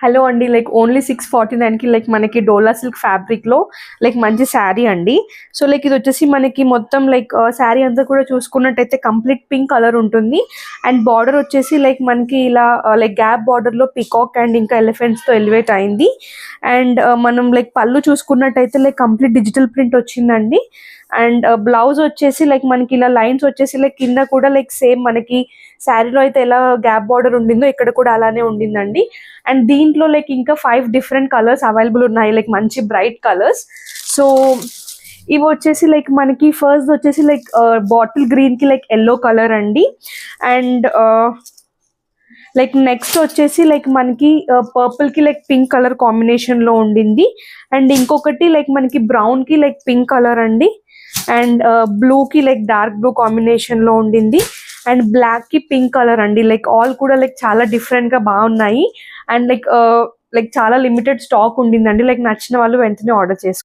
Hello అండి. Like only 649కి like మనకి డోలా silk ఫ్యాబ్రిక్లో లైక్ మంచి శారీ అండి. సో లైక్ ఇది వచ్చేసి మనకి మొత్తం లైక్ శారీ అంతా కూడా చూసుకున్నట్టయితే కంప్లీట్ పింక్ కలర్ ఉంటుంది. అండ్ బార్డర్ వచ్చేసి లైక్ మనకి ఇలా లైక్ గ్యాప్ బార్డర్లో పికాక్ అండ్ ఇంకా ఎలిఫెంట్స్తో ఎలివేట్ అయింది. అండ్ మనం లైక్ పళ్ళు చూసుకున్నట్టయితే లైక్ కంప్లీట్ డిజిటల్ ప్రింట్ వచ్చిందండి. అండ్ బ్లౌజ్ వచ్చేసి లైక్ మనకి ఇలా లైన్స్ వచ్చేసి లైక్ కింద కూడా లైక్ సేమ్ మనకి శారీలో అయితే ఎలా గ్యాప్ బార్డర్ ఉండిందో ఇక్కడ కూడా అలానే ఉండిందండి. అండ్ దీంట్లో లైక్ ఇంకా 5 డిఫరెంట్ కలర్స్ అవైలబుల్ ఉన్నాయి, లైక్ మంచి బ్రైట్ కలర్స్. సో ఇవి వచ్చేసి లైక్ మనకి ఫస్ట్ వచ్చేసి లైక్ బాటిల్ గ్రీన్కి లైక్ ఎల్లో కలర్ అండి. అండ్ లైక్ నెక్స్ట్ వచ్చేసి లైక్ మనకి పర్పుల్కి లైక్ పింక్ కలర్ కాంబినేషన్లో ఉండింది. అండ్ ఇంకొకటి లైక్ మనకి బ్రౌన్కి లైక్ పింక్ కలర్ అండి. అండ్ బ్లూకి లైక్ డార్క్ బ్లూ కాంబినేషన్లో ఉండింది. అండ్ బ్లాక్కి పింక్ కలర్ అండి. లైక్ ఆల్ కూడా లైక్ చాలా డిఫరెంట్గా బాగున్నాయి. అండ్ లైక్ చాలా లిమిటెడ్ స్టాక్ ఉండిందండి. లైక్ నచ్చిన వాళ్ళు వెంటనే ఆర్డర్ చేసుకోండి.